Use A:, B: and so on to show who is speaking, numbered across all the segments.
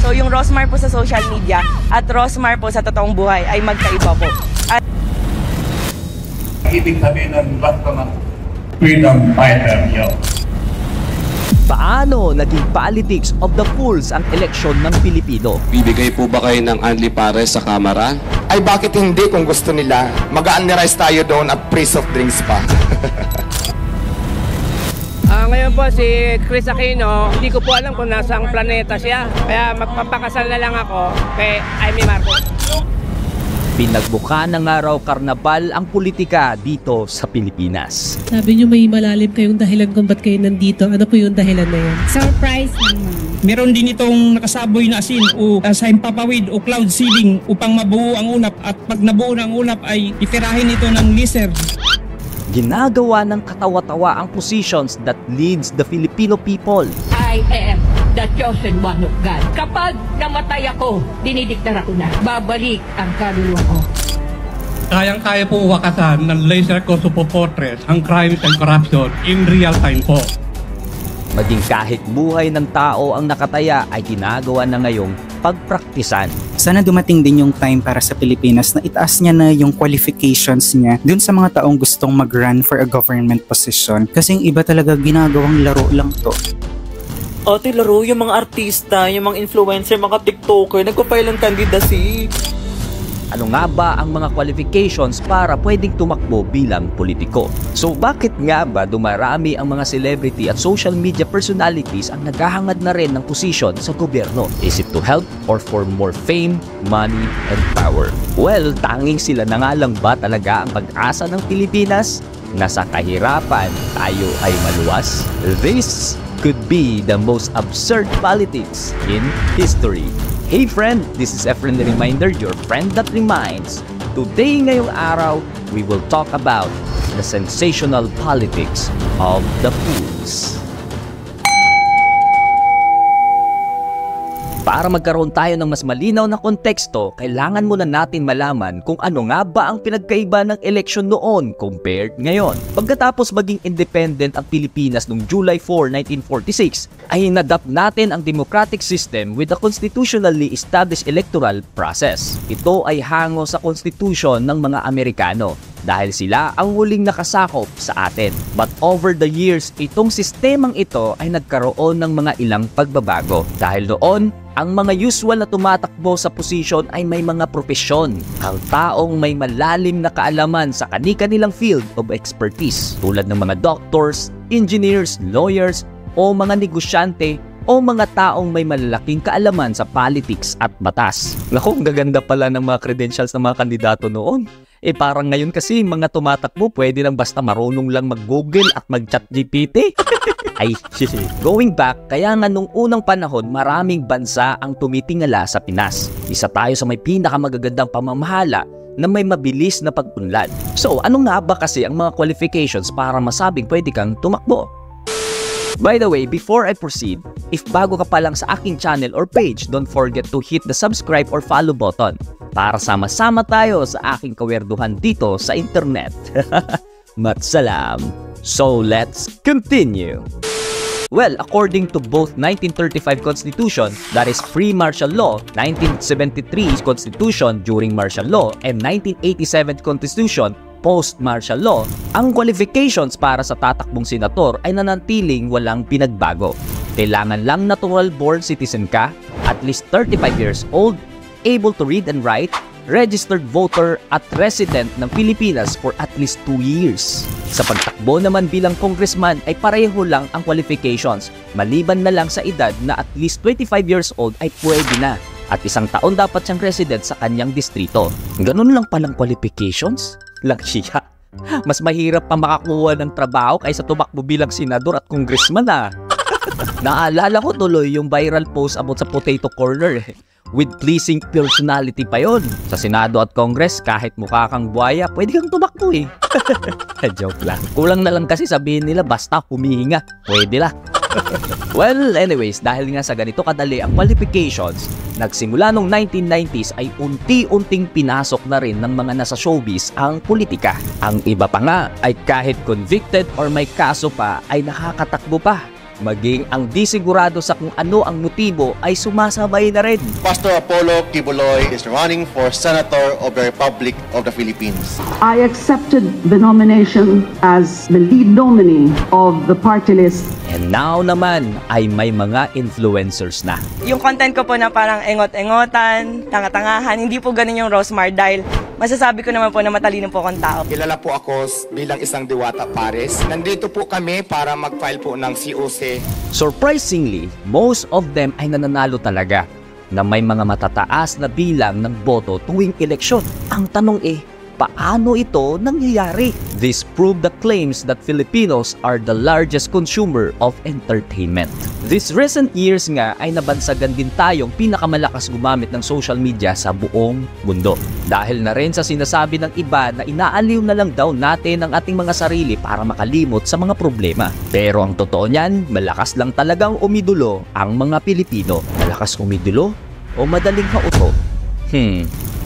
A: So yung Rosmar po sa social media at Rosmar po sa totoong buhay ay magkaiba po. At
B: ibig sabihin ng basta ng freedom fighter yun.
C: Paano naging politics of the fools ang eleksyon ng Pilipino?
D: Bibigay po ba kayo ng Anli Pares sa Kamara?
E: Ay bakit hindi kung gusto nila? Mag-unrice tayo doon at free soft drinks pa.
F: Ngayon po si Chris Aquino, hindi ko po alam kung nasang planeta siya. Kaya magpapakasal na lang ako kay Amy Marcos.
C: Pinagbuka ng araw karnabal ang politika dito sa Pilipinas.
G: Sabi niyo may malalim kayong dahilan kung ba't kayo nandito. Ano po yung dahilan na yun?
H: Surprise naman.
I: Meron din itong nakasaboy na asin o sa himpapawid o cloud seeding upang mabuo ang ulap at pag nabuo ng ulap ay itirahin ito ng lizard.
C: Ginagawa ng katawa-tawa ang positions that leads the Filipino people.
H: I am the chosen one of God. Kapag namatay ako, dinidiktar ako na. Babalik ang kaluluwa ko.
I: Kayang-kaya po wakasan ng laser Kosovo Fortress ang crimes and corruption in real time po.
C: Maging kahit buhay ng tao ang nakataya ay ginagawa na ngayong pagpraktisan.
J: Sana dumating din yung time para sa Pilipinas na itaas niya na yung qualifications niya dun sa mga taong gustong mag-run for a government position. Kasi yung iba talaga ginagawang laro lang to.
K: Ate, laro yung mga artista, yung mga influencer, mga TikToker, nagpa-file ng candidacy.
C: Ano nga ba ang mga qualifications para pwedeng tumakbo bilang politiko? So bakit nga ba dumarami ang mga celebrity at social media personalities ang naghahangad na rin ng posisyon sa gobyerno? Is it to help or for more fame, money, and power? Well, tanging sila na nga lang ba talaga ang pag-asa ng Pilipinas? Nasa kahirapan tayo ay maluwas? This could be the most absurd politics in history. Hey friend, this is a friendly reminder, your friend that reminds. Today ngayong araw, we will talk about the sensational politics of the fools. Para magkaroon tayo ng mas malinaw na konteksto, kailangan muna natin malaman kung ano nga ba ang pinagkaiba ng eleksyon noon compared ngayon. Pagkatapos maging independent ang Pilipinas noong July 4, 1946, ay inadapt natin ang democratic system with a constitutionally established electoral process. Ito ay hango sa constitution ng mga Amerikano dahil sila ang huling nakasakop sa atin. But over the years, itong sistemang ito ay nagkaroon ng mga ilang pagbabago. Dahil noon, ang mga usual na tumatakbo sa posisyon ay may mga propesyon. Ang taong may malalim na kaalaman sa kani-kanilang field of expertise tulad ng mga doctors, engineers, lawyers, o mga negosyante o mga taong may malalaking kaalaman sa politics at batas. Naku, ang gaganda pala ng mga credentials ng mga kandidato noon. Parang ngayon kasi mga tumatakbo pwede lang basta marunong lang mag-Google at mag-chat GPT. Ay, going back, kaya nga nung unang panahon maraming bansa ang tumitingala sa Pinas. Isa tayo sa may pinakamagagandang pamamahala na may mabilis na pag-unlad. So, ano nga ba kasi ang mga qualifications para masabing pwede kang tumakbo? By the way, before I proceed, if bago ka pa lang sa aking channel or page, don't forget to hit the subscribe or follow button para sama-sama tayo sa aking kawerduhan dito sa internet. Matsalam! So let's continue! Well, according to both 1935 Constitution, that is pre-martial law, 1973 Constitution during martial law, and 1987 Constitution post-martial law, ang qualifications para sa tatakbong senator ay nanantiling walang pinagbago. Kailangan lang natural-born citizen ka, at least 35 years old, able to read and write, registered voter at resident ng Pilipinas for at least 2 years. Sa pagtakbo naman bilang congressman ay pareho lang ang qualifications, maliban na lang sa edad na at least 25 years old ay pwede na. At 1 taon dapat siyang resident sa kanyang distrito. Ganun lang palang qualifications? Lang siya. Mas mahirap pa makakuha ng trabaho kaysa tumakbo bilang senador at congressman Naalala ko tuloy yung viral post about sa potato corner with pleasing personality pa yon. Sa Senado at Congress, kahit mukha kang buhaya, pwede kang tumakbo Joke lang. Kulang na lang kasi sabihin nila basta humihinga. Pwede lang. Well, anyways, dahil nga sa ganito kadali ang qualifications, nagsimula nung 1990s ay unti-unting pinasok na rin ng mga nasa showbiz ang politika. Ang iba pa nga ay kahit convicted or may kaso pa ay nakakatakbo pa. maging ang di sigurado sa kung ano ang motibo ay sumasabay na rin.
L: Pastor Apollo Kibuloy is running for Senator of the Republic of the Philippines.
M: I accepted the nomination as the lead nominee of the party list.
C: And now naman ay may mga influencers na.
A: Yung content ko po na parang engot-engotan, tanga-tangahan, hindi po ganun yung Rosmar dahil masasabi ko naman po na matalino po akong tao.
E: Kilala po ako bilang isang Diwata Pares. Nandito po kami para mag-file po ng COC.
C: Surprisingly, most of them ay nananalo talaga na may mga matataas na bilang ng boto tuwing eleksyon. Ang tanong paano ito nangyayari? This proved the claims that Filipinos are the largest consumer of entertainment. These recent years nga ay nabansagan din tayong pinakamalakas gumamit ng social media sa buong mundo. Dahil na rin sa sinasabi ng iba na inaaliw na lang daw natin ang ating mga sarili para makalimot sa mga problema. Pero ang totoo niyan, malakas lang talagang umidulo ang mga Pilipino. Malakas umidulo o madaling hauto?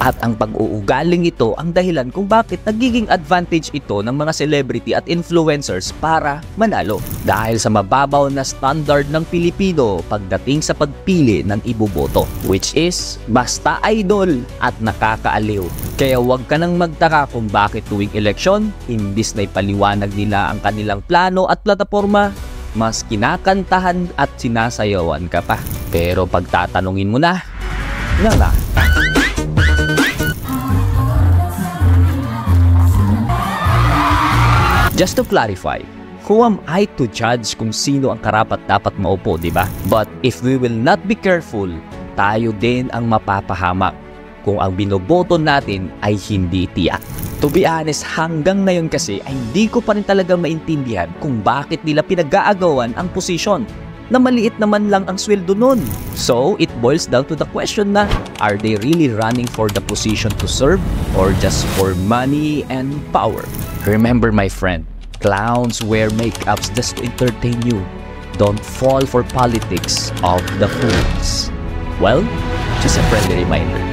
C: At ang pag-uugaling ito ang dahilan kung bakit nagiging advantage ito ng mga celebrity at influencers para manalo. Dahil sa mababaw na standard ng Pilipino pagdating sa pagpili ng iboboto, which is basta idol at nakakaaliw. Kaya huwag ka nang magtaka kung bakit tuwing eleksyon, imbis na ipaliwanag nila ang kanilang plano at plataforma, mas kinakantahan at sinasayawan ka pa. Pero pagtatanungin mo na, nga. Just to clarify, who am I to judge kung sino ang karapat-dapat maupo, di ba? But if we will not be careful, tayo din ang mapapahamak kung ang binoboto natin ay hindi tiyak. To be honest, hanggang ngayon kasi ay hindi ko pa rin talaga maintindihan kung bakit nila pinag-aagawan ang posisyon na maliit naman lang ang sweldo nun. So, it boils down to the question na, are they really running for the position to serve or just for money and power? Remember my friend, clowns wear makeups just to entertain you. Don't fall for politics of the fools. Well, just a friendly reminder.